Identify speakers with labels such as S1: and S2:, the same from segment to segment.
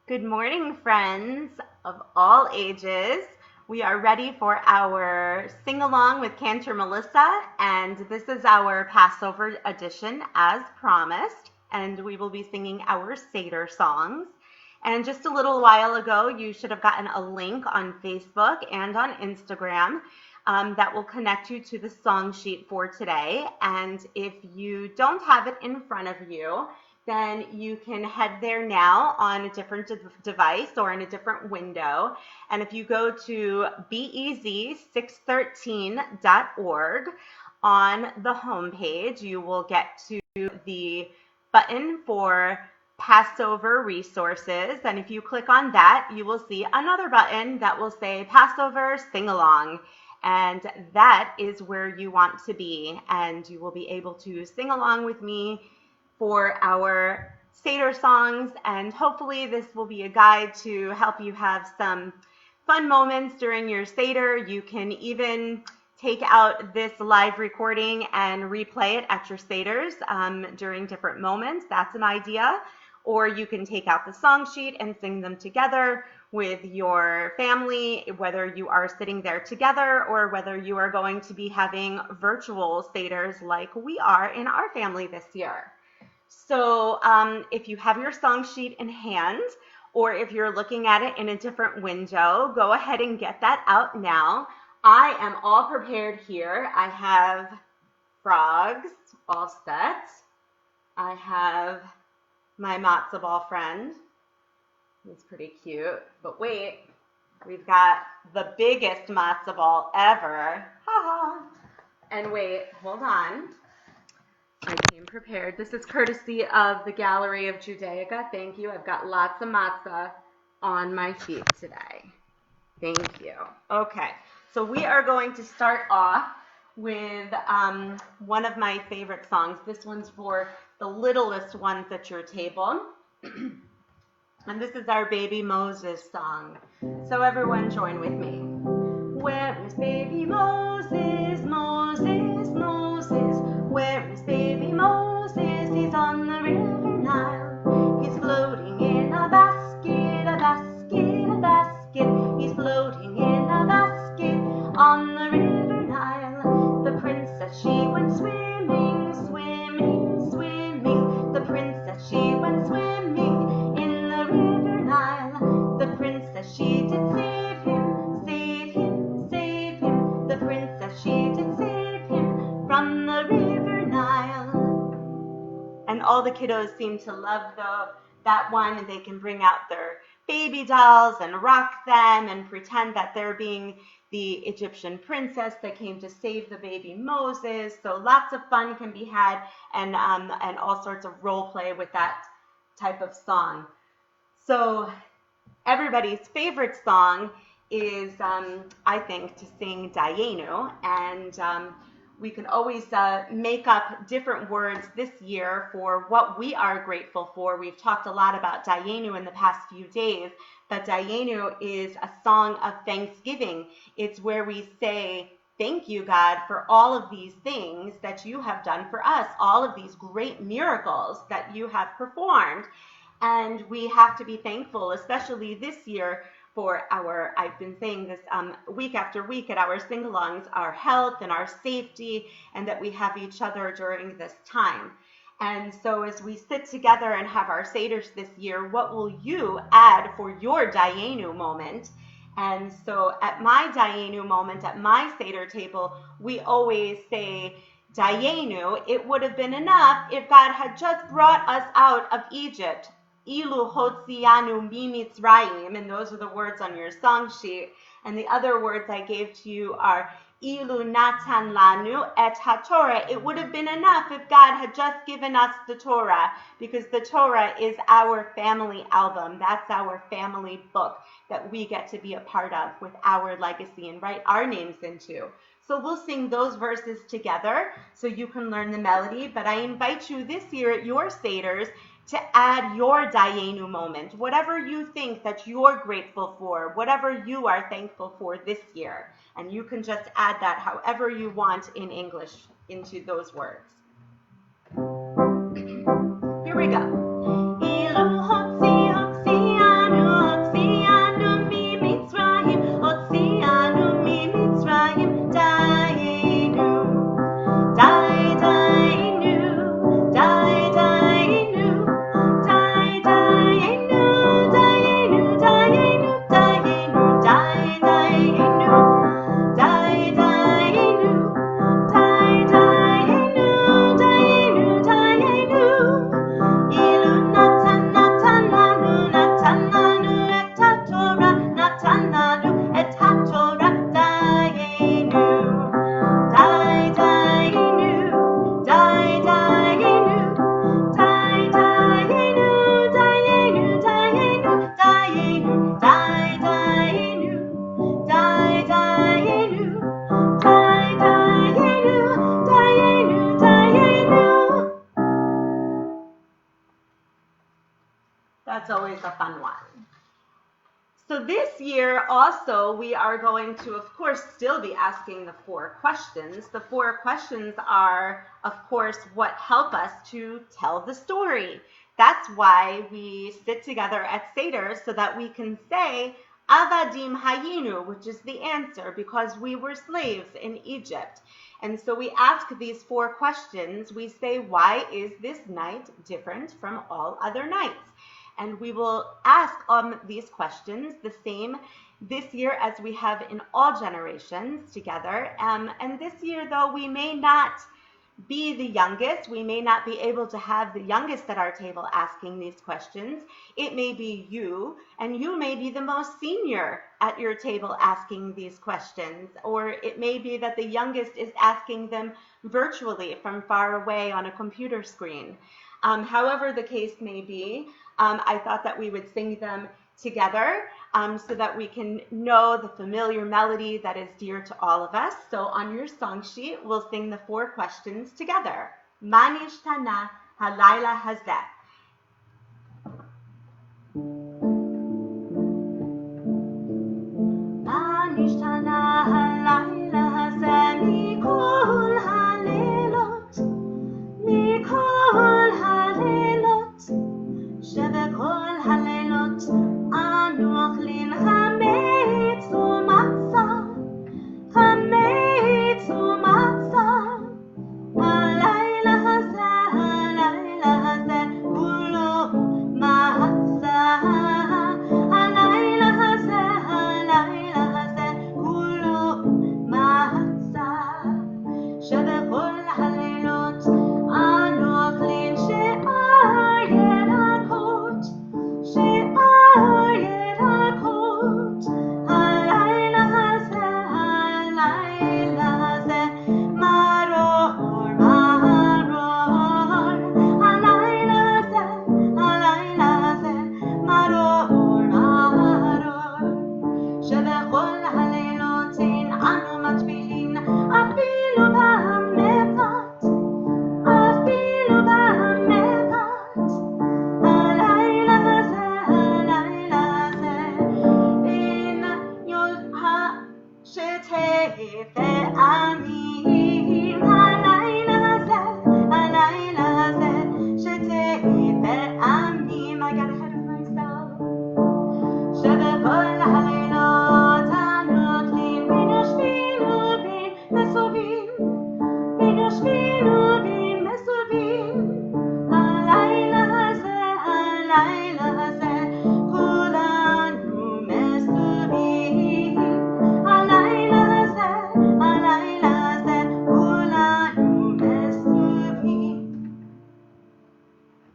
S1: Good morning, friends of all ages. We are ready for our sing along with Cantor Melissa, and this is our Passover edition as promised. And we will be singing our Seder songs. And just a little while ago, you should have gotten a link on Facebook and on Instagram that will connect you to the song sheet for today. And if you don't have it in front of you, then you can head there now on a different device or in a different window. And if you go to bez613.org on the homepage, you will get to the button for Passover resources. And if you click on that, you will see another button that will say Passover Sing Along. And that is where you want to be. And you will be able to sing along with me for our Seder songs, and hopefully this will be a guide to help you have some fun moments during your Seder. You can even take out this live recording and replay it at your Seders during different moments. That's an idea. Or you can take out the song sheet and sing them together with your family, whether you are sitting there together or whether you are going to be having virtual Seders like we are in our family this year. So if you have your song sheet in hand, or if you're looking at it in a different window, go ahead and get that out now. I am all prepared here. I have frogs all set. I have my matzo ball friend. He's pretty cute. But wait, we've got the biggest matzo ball ever. And wait, hold on. I came prepared. This is courtesy of the Gallery of Judaica. Thank you. I've got lots of matzah on my sheet today. Thank you. Okay, so we are going to start off with one of my favorite songs. This one's for the littlest ones at your table. And this is our Baby Moses song. So everyone join with me. Where is baby Moses, Moses, Moses? Where is baby Moses? He's on the river Nile. He's floating in a basket, a basket, a basket. He's floating in a basket on the river Nile. The princess, she went swimming, swimming, swimming. The princess, she went swimming in the river Nile. The princess, she did save him, save him, save him. The princess, she did save him from the river Nile. And all the kiddos seem to love that one, and they can bring out their baby dolls and rock them and pretend that they're being the Egyptian princess that came to save the baby Moses. So lots of fun can be had, and all sorts of role play with that type of song. So everybody's favorite song is, I think, to sing Dayenu, and we can always make up different words this year for what we are grateful for. We've talked a lot about Dayenu in the past few days, but Dayenu is a song of thanksgiving. It's where we say, thank you, God, for all of these things that you have done for us, all of these great miracles that you have performed. And we have to be thankful, especially this year, for I've been saying this week after week at our sing-alongs, our health and our safety, and that we have each other during this time. And so as we sit together and have our Seders this year, what will you add for your Dayenu moment? And so at my Dayenu moment, at my Seder table, we always say, Dayenu, it would have been enough if God had just brought us out of Egypt. Ilu hotzianu mimitzrayim, and those are the words on your song sheet. And the other words I gave to you are Ilu natan lanu et haTorah. It would have been enough if God had just given us the Torah, because the Torah is our family album. That's our family book that we get to be a part of with our legacy and write our names into. So we'll sing those verses together so you can learn the melody. But I invite you this year at your Seders to add your Dayenu moment, whatever you think that you're grateful for, whatever you are thankful for this year. And you can just add that however you want in English into those words. Here we go. a fun one. So this year also we are going to, of course, still be asking the 4 questions. The 4 questions are, of course, what help us to tell the story. That's why we sit together at Seder, so that we can say, Avadim Hayinu, which is the answer, because we were slaves in Egypt. And so we ask these 4 questions. We say, why is this night different from all other nights? And we will ask these questions the same this year as we have in all generations together. And this year, though, we may not be the youngest. We may not be able to have the youngest at our table asking these questions. It may be you, and you may be the most senior at your table asking these questions. Or it may be that the youngest is asking them virtually from far away on a computer screen. However the case may be, I thought that we would sing them together so that we can know the familiar melody that is dear to all of us. So on your song sheet, we'll sing the 4 questions together. Ma nishtana halayla hazeh. Ma nishtana halayla hazeh mikol halelot, mikol halelot. שבכל הלילות אנו אוכלים חמץ ומצה, חמץ ומצה. הלילה הזה כולו מצה. הלילה הזה כולו מצה. שבכל הלילות אנו אוכלים שאר ירקות, שאר ירקות. הלילה הזה מרור, מרור. הלילה הזה מרור, מרור. שבכל הלילות אין אנו מטבילים אפילו במפת, אפילו במפת. הלילה הזה אין יודע שתי פעמים. הלילה הזה שתי פעמים. I got ahead of myself. שבכל הלילות אנו אוכלים בין יושבים ובין מסובים, בין יושבים ובין מסובים. הלילה הזה כולנו מסובים. הלילה הזה כולנו מסובים.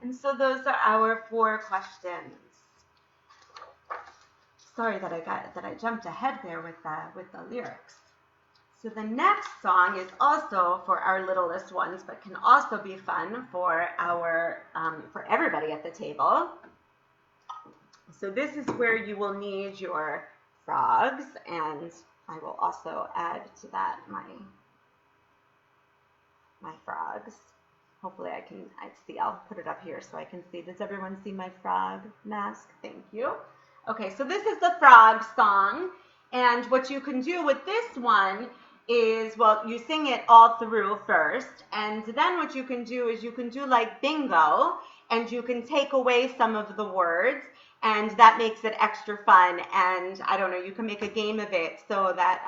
S1: And so those are our 4 questions. Sorry that I jumped ahead there with the lyrics. So the next song is also for our littlest ones, but can also be fun for for everybody at the table. So this is where you will need your frogs, and I will also add to that my frogs. Hopefully I can see. I'll put it up here so I can see. Does everyone see my frog mask? Thank you. Okay, so this is the frog song, and what you can do with this one is, well, you sing it all through first, and then what you can do is you can do like bingo, and you can take away some of the words, and that makes it extra fun. And I don't know, you can make a game of it so that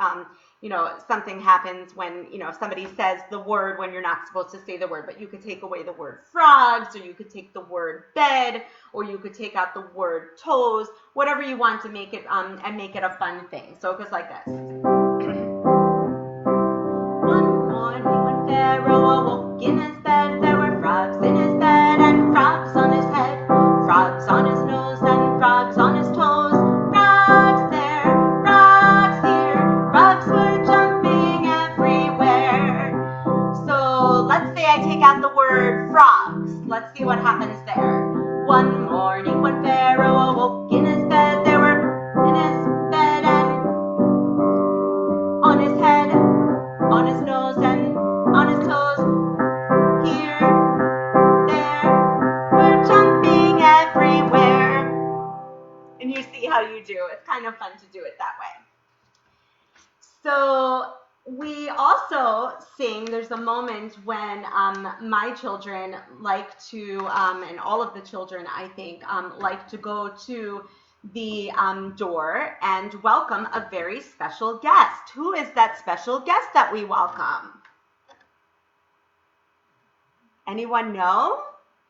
S1: something happens when somebody says the word when you're not supposed to say the word, but you could take away the word frogs, or you could take the word bed, or you could take out the word toes, whatever you want to make it and make it a fun thing. So it goes like this. One morning when Pharaoh awoke in his bed, there were frogs in his bed and frogs on his head, frogs on his nose and frogs on his toes. Frogs there, frogs here, frogs were jumping everywhere. So let's say I take out the word frogs. Let's see what happens there. One morning when Pharaoh awoke in his bed, there were in his bed and and you see how you do. It's kind of fun to do it that way. So we also sing, there's a moment when my children like to, and all of the children, I think, like to go to the door and welcome a very special guest. Who is that special guest that we welcome? Anyone know?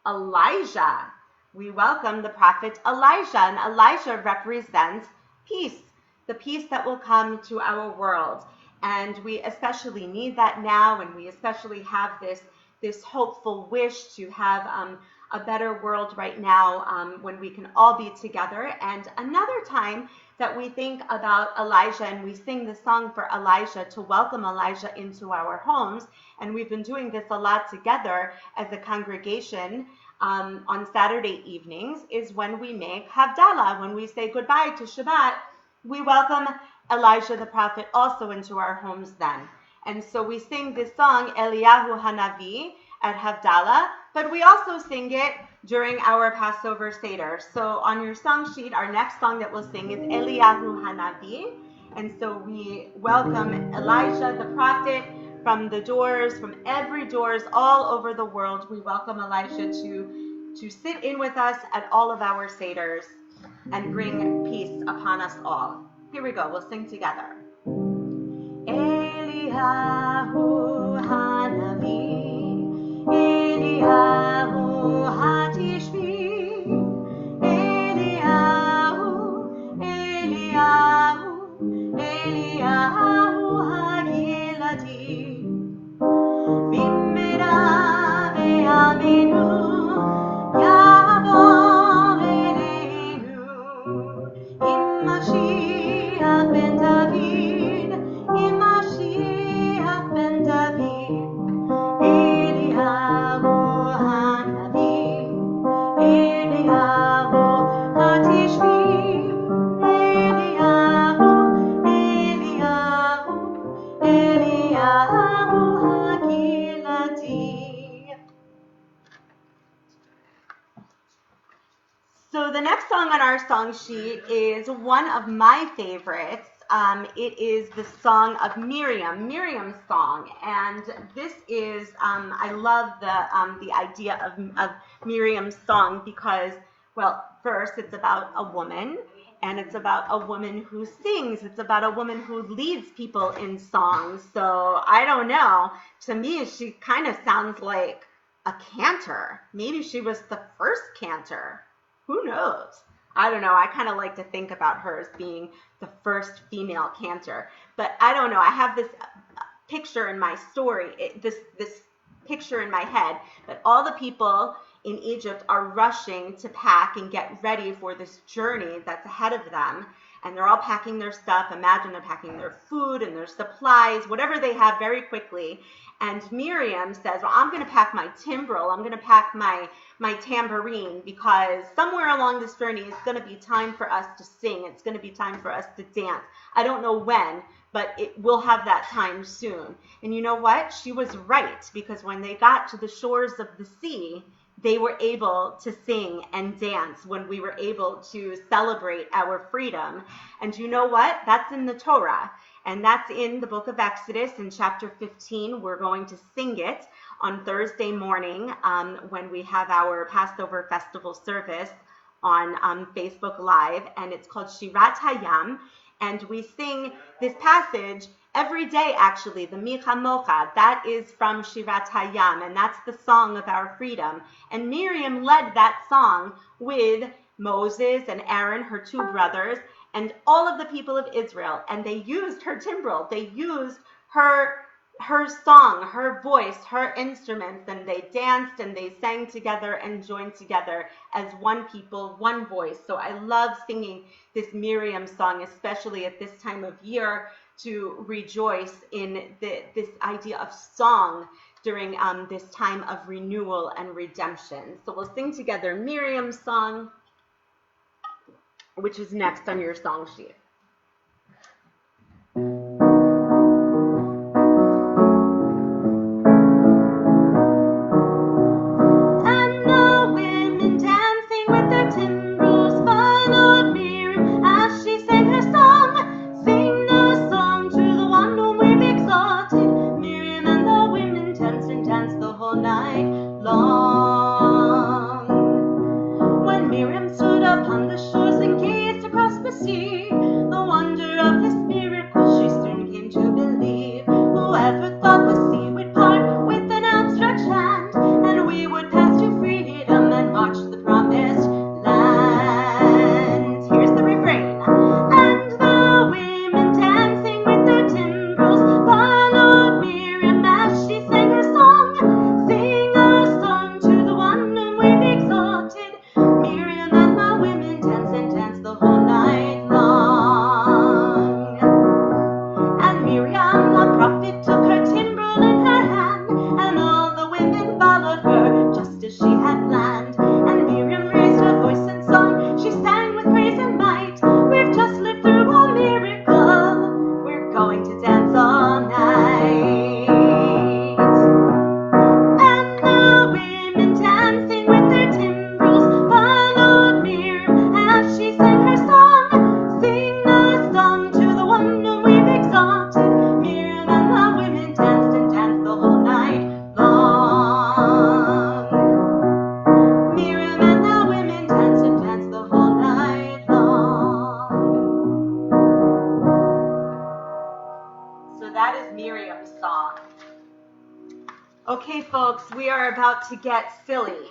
S1: Elijah. We welcome the prophet Elijah, and Elijah represents peace, the peace that will come to our world. And we especially need that now, and we especially have this hopeful wish to have a better world right now when we can all be together. And another time that we think about Elijah, and we sing the song for Elijah to welcome Elijah into our homes, and we've been doing this a lot together as a congregation on Saturday evenings, is when we make Havdalah, when we say goodbye to Shabbat. We welcome Elijah the prophet also into our homes then. And so we sing this song, Eliyahu Hanavi, at Havdalah, but we also sing it during our Passover Seder. So on your song sheet, our next song that we'll sing is Eliyahu Hanavi. And so we welcome Elijah the prophet from the doors, from every doors all over the world. We welcome Elijah to sit in with us at all of our Seders and bring peace upon us all. Here we go, we'll sing together. Eliyahu Hanavi, Eliyahu Hatishbi, Eliyahu, Eliyahu, Eliyahu Hagilati, Bimera ve'aminu, Yavo Eleinu, Mashiach ben David, Mashiach ben David, Eliyahu Hanavi, Eliyahu Hatishbi, Eliyahu, Eliyahu, Eliyahu Hagilati. So the next song on our song sheet is one of my favorites. It is the song of Miriam's song, and this is I love the idea of Miriam's song because, well, first it's about a woman, and it's about a woman who sings. It's about a woman who leads people in songs. So I don't know. To me, she kind of sounds like a cantor. Maybe she was the first cantor. Who knows? I don't know. I kind of like to think about her as being the first female cantor. But I don't know. I have this picture in my story, this picture in my head that all the people in Egypt are rushing to pack and get ready for this journey that's ahead of them. And they're all packing their stuff. Imagine they're packing their food and their supplies, whatever they have, very quickly. And Miriam says, well, I'm going to pack my timbrel. I'm going to pack my tambourine, because somewhere along this journey it's going to be time for us to sing. It's going to be time for us to dance. I don't know when, but it will have that time soon. And you know what? She was right, because when they got to the shores of the sea, they were able to sing and dance when we were able to celebrate our freedom. And you know what? That's in the Torah. And that's in the book of Exodus in chapter 15. We're going to sing it on Thursday morning when we have our Passover festival service on Facebook Live. And it's called Shirat Hayam. And we sing this passage every day, actually, the Micha Mocha. That is from Shirat Hayam, and that's the song of our freedom. And Miriam led that song with Moses and Aaron, her two brothers, and all of the people of Israel. And they used her timbrel. They used her song, her voice, her instruments, and they danced and they sang together and joined together as one people, one voice. So I love singing this Miriam song, especially at this time of year, to rejoice in this idea of song during this time of renewal and redemption. So we'll sing together Miriam's song, which is next on your song sheet. And the women dancing with their timbrels followed Miriam. Okay, folks, we are about to get silly.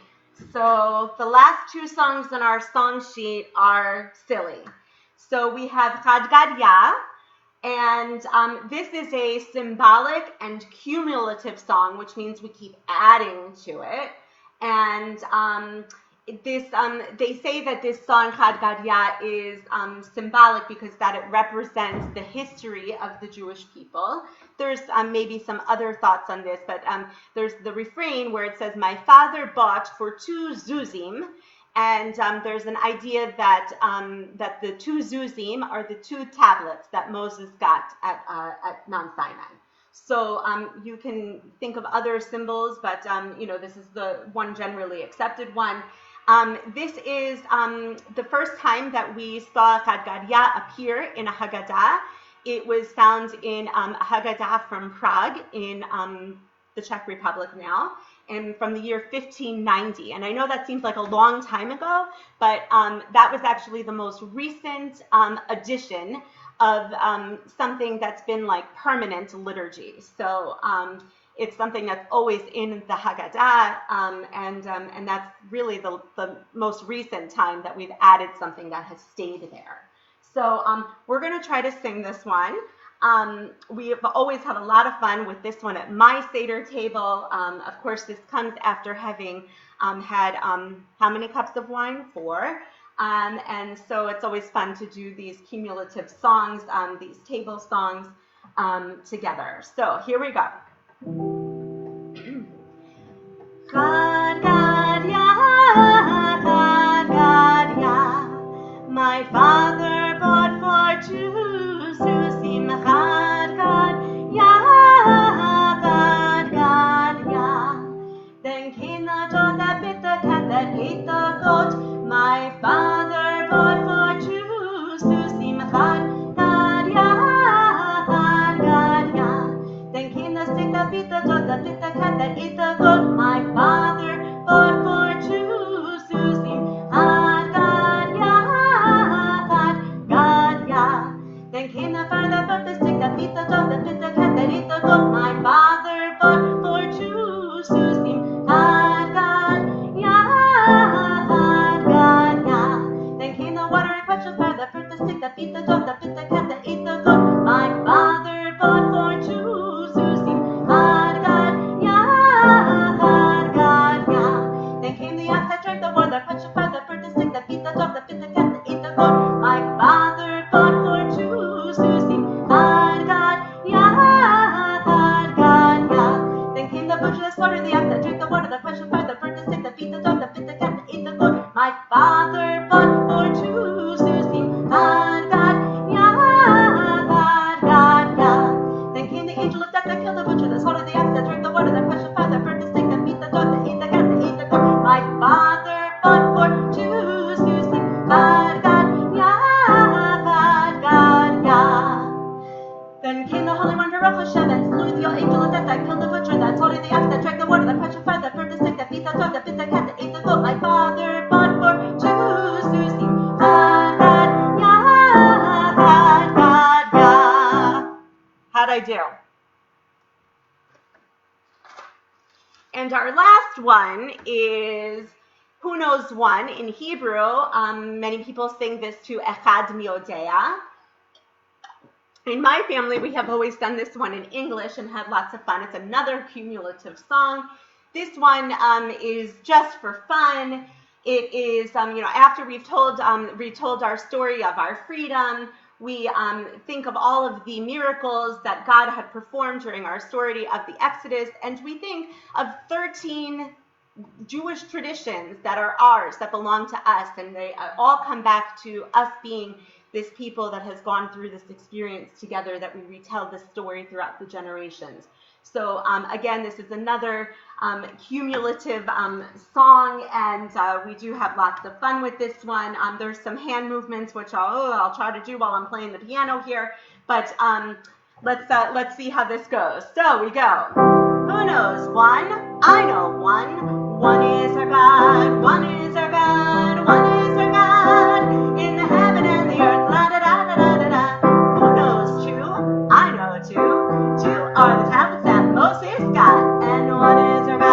S1: So the last two songs on our song sheet are silly. So we have Chad Gadya, and this is a symbolic and cumulative song, which means we keep adding to it. And they say that this song Chad Gadya is symbolic because that it represents the history of the Jewish people. There's maybe some other thoughts on this, but there's the refrain where it says, "My father bought for 2 zuzim," and there's an idea that that the 2 zuzim are the 2 tablets that Moses got at Mount Sinai. So you can think of other symbols, but this is the one generally accepted one. This is the first time that we saw Chad Gadya appear in a Haggadah. It was found in a Haggadah from Prague in the Czech Republic now, and from the year 1590. And I know that seems like a long time ago, but that was actually the most recent addition of something that's been like permanent liturgy. So it's something that's always in the Haggadah, and that's really the most recent time that we've added something that has stayed there. So we're going to try to sing this one. We have always had a lot of fun with this one at my Seder table. Of course, this comes after having had how many cups of wine? 4. And so it's always fun to do these cumulative songs, these table songs together. So here we go. Chad Gadya, Chad Gadya, my father bought for 2 zuzim. Chad Gadya, Chad Gadya, then came the dog that bit the cat that ate the goat. My father bought for 2 zuzim. Chad Gadya, Chad Gadya, then came the stick that beat the dog that bit the cat that ate the goat. My father bought for 2 zuzim. Chad Gadya, Chad Gadya, then came the fire that burnt the stick that beat the dog that bit the cat that ate the goat. My father bought for 2 zuzim. Chad Gadya, Chad Gadya, then came the water and quenched the fire that burnt the stick that beat the dog that bit the cat that ate the goat. My father bought for 2 zuzim. Chad Gadya, Chad Gadya, then came the ox that drank the water that quenched the fire that burnt the stick that beat the dog that bit the cat that ate the goat. My father bought for 2 zuzim. Chad Gadya, Chad Gadya, then came the butcher that slaughtered the ox that drank the water that quenched the fire that burnt the stick that beat the dog that bit the cat that ate the goat. My father bought for 2 zuzim. Chad Gadya, Chad Gadya, then came the angel of death that killed the butcher that slaughtered the ox that drank the water that quenched the fire that burnt the stick that beat the dog that ate the cat that ate the goat. My father bought for 2 zuzim. Chad Gadya, Chad Gadya, then came the Holy One Baruch Hashem and slew the angel of death that killed the butcher that slaughtered the ox that drank the water that quenched the fire that burnt the stick that beat the dog that bit the cat that ate the goat. My father bought for 2 zuzim. Chad Gadya, Chad Gadya. How'd I do? And our last one is Who Knows One in Hebrew. Many people sing this to Echad Miodea. In my family, we have always done this one in English and had lots of fun. It's another cumulative song. This one is just for fun. It is, after we've retold our story of our freedom, we think of all of the miracles that God had performed during our story of the Exodus, and we think of 13 Jewish traditions that are ours, that belong to us, and they all come back to us being this people that has gone through this experience together, that we retell this story throughout the generations. So again, this is another cumulative song, and we do have lots of fun with this one. There's some hand movements, which I'll try to do while I'm playing the piano here, but let's see how this goes. So we go. Who knows one? I know one. One is our God. One is our God. One is our God. In the heaven and the earth. La da da da da da da. Who knows two? I know two. Two are the tablets that Moses got, and one is our God.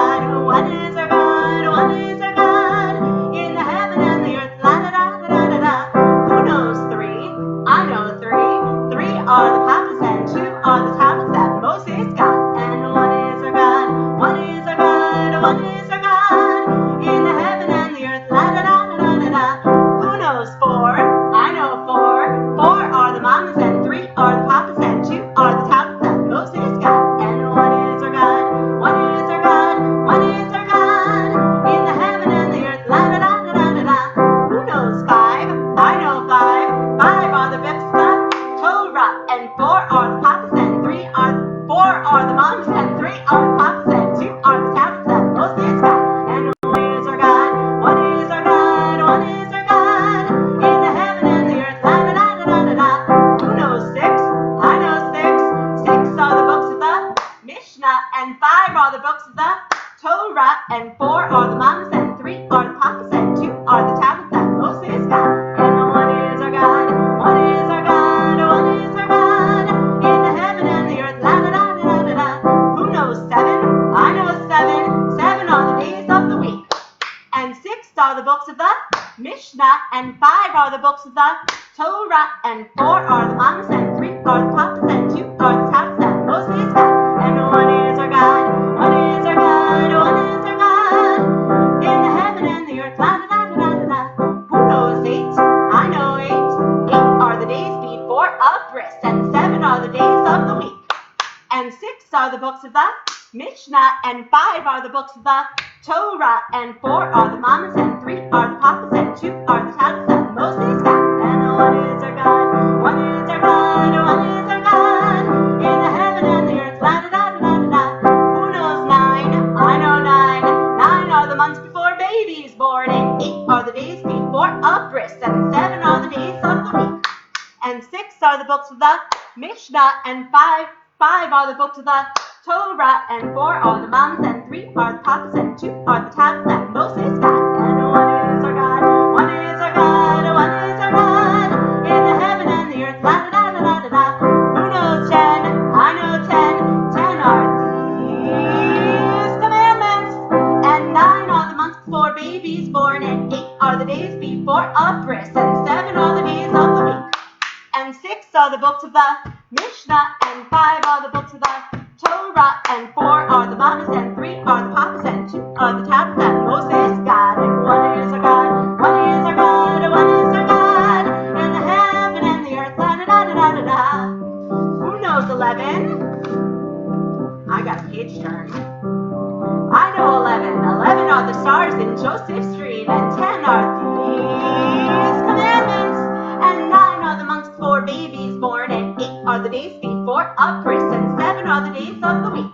S1: books of the Torah, and 4 are the mamas, and 3 are the papas, and 2 are the tatas that Moses got. And one is our God, one is our God, one is our God. In the heaven and the earth, la da da da da da. Who knows 8? I know 8. 8 are the days before a bris, and 7 are the days of the week. And 6 are the books of the Mishnah, and 5 are the books of the Torah, and 4 are the mamas, and 3 are the papas, and 2 are the tatas that Moses got. And one is our God, one is our God, one is our God. In the heaven and the earth, la da da da da da. Who knows 9? I know 9. 9 are the months before baby's born, and 8 are the days before a bris, and 7 are the days of the week. And 6 are the books of the Mishnah, and 5 are the books of the Torah, and 4 are the mamas, and 3 are the papas, and 2 are the tatas that Moses got. And one is our God, one is our God, one is our God. In the heaven and the earth, la da da da da da da. Who knows 10? I know 10. 10 are these commandments, and 9 are the months before baby's born, and 8 are the days before a bris, and 7 are the days of the week. And 6 are the books of the Mishnah, and 5 are the books of the Torah, and 4 are the mamas, and 3 are the papas, and 2 are the tatas that Moses got. And one is our God, one is our God, one is our God. In the heaven and the earth, la da da da da da da. Who knows 11? I got a page turn. I know 11. 11 are the stars in Joseph's dream, and 10 are these commandments, and 9 are the months before baby's born, and 8 are the days before a bris, and 7 are the days of the week.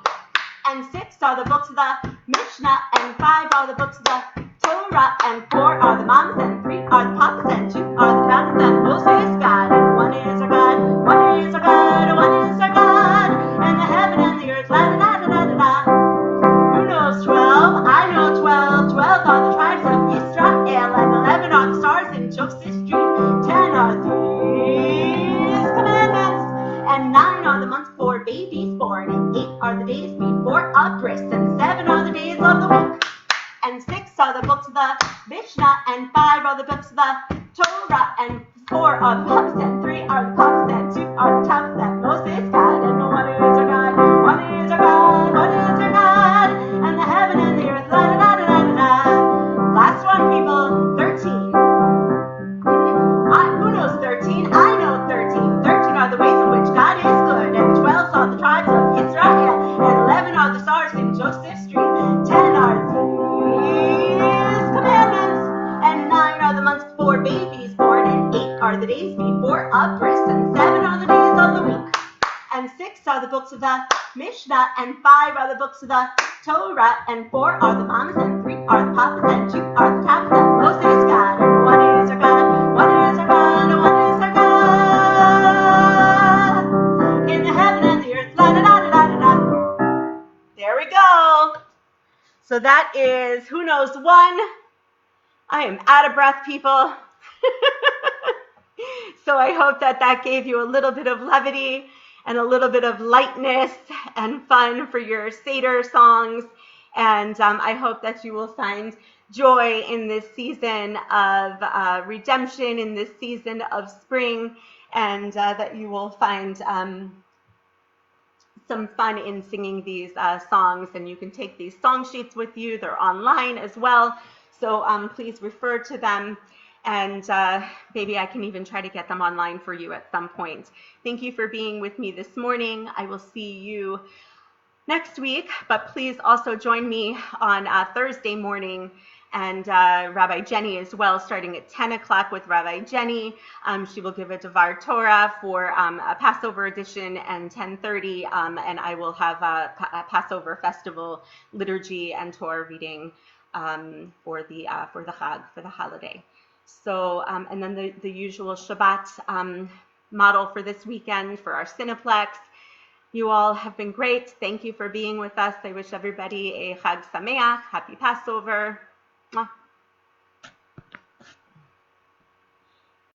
S1: And 6 are the books of the Mishnah, and 5 are the books of the Torah, and 4 are the mamas, and 3 are the papas, and 2 are the tatas that Moses got. And one is our God, one is our God, one is our God. And the heaven and the earth, la da da da da da da. Who knows 12? I know 12. 12 are the tribes of Israel, and 11 are the stars in Joseph's dream. 10 are these commandments, and 9 are the months before baby's born, and 8 are the days before a bris, and 7 are the days of the week. And 6 are the books of the Mishnah, and 5 are the books of the Torah, and 4 are the papas, and 3 are the papas, and 2 are the tatas that Moses got. And one is our God, one is our God, one is our God. And the heaven and the earth, la da da da da da. Last one, people, 13. Who knows 13? I know 13. 13 are the ways in which God is good, and 12 are the tribes of Israel, and 11 are the stars in Joseph's dream. 10 are these commandments, and 9 are the months before baby's born, and 8 are the days before a bris, and 7 are the days of the week. And 6 are the books of the Mishnah, and 5 are the books of the Torah, and 4 are the mamas, and 3 are the papas, and 2 are the tatas that Moses got. And one is our God, one is our God, one is our God. In the heaven and the earth, la da da da da da da. There we go. So that is Who Knows 1. I am out of breath, people. So I hope that gave you a little bit of levity and a little bit of lightness and fun for your Seder songs. And I hope that you will find joy in this season of redemption, in this season of spring, and that you will find some fun in singing these songs. And you can take these song sheets with you. They're online as well. So please refer to them. And maybe I can even try to get them online for you at some point. Thank you for being with me this morning. I will see you next week, but please also join me on Thursday morning, and Rabbi Jenny as well, starting at 10 o'clock with Rabbi Jenny. She will give a Devar Torah for a Passover edition, and 10:30, and I will have a Passover festival liturgy and Torah reading for the Chag, for the holiday. So, and then the usual Shabbat model for this weekend for our Cineplex. You all have been great. Thank you for being with us. I wish everybody a Chag Sameach, happy Passover. Mwah.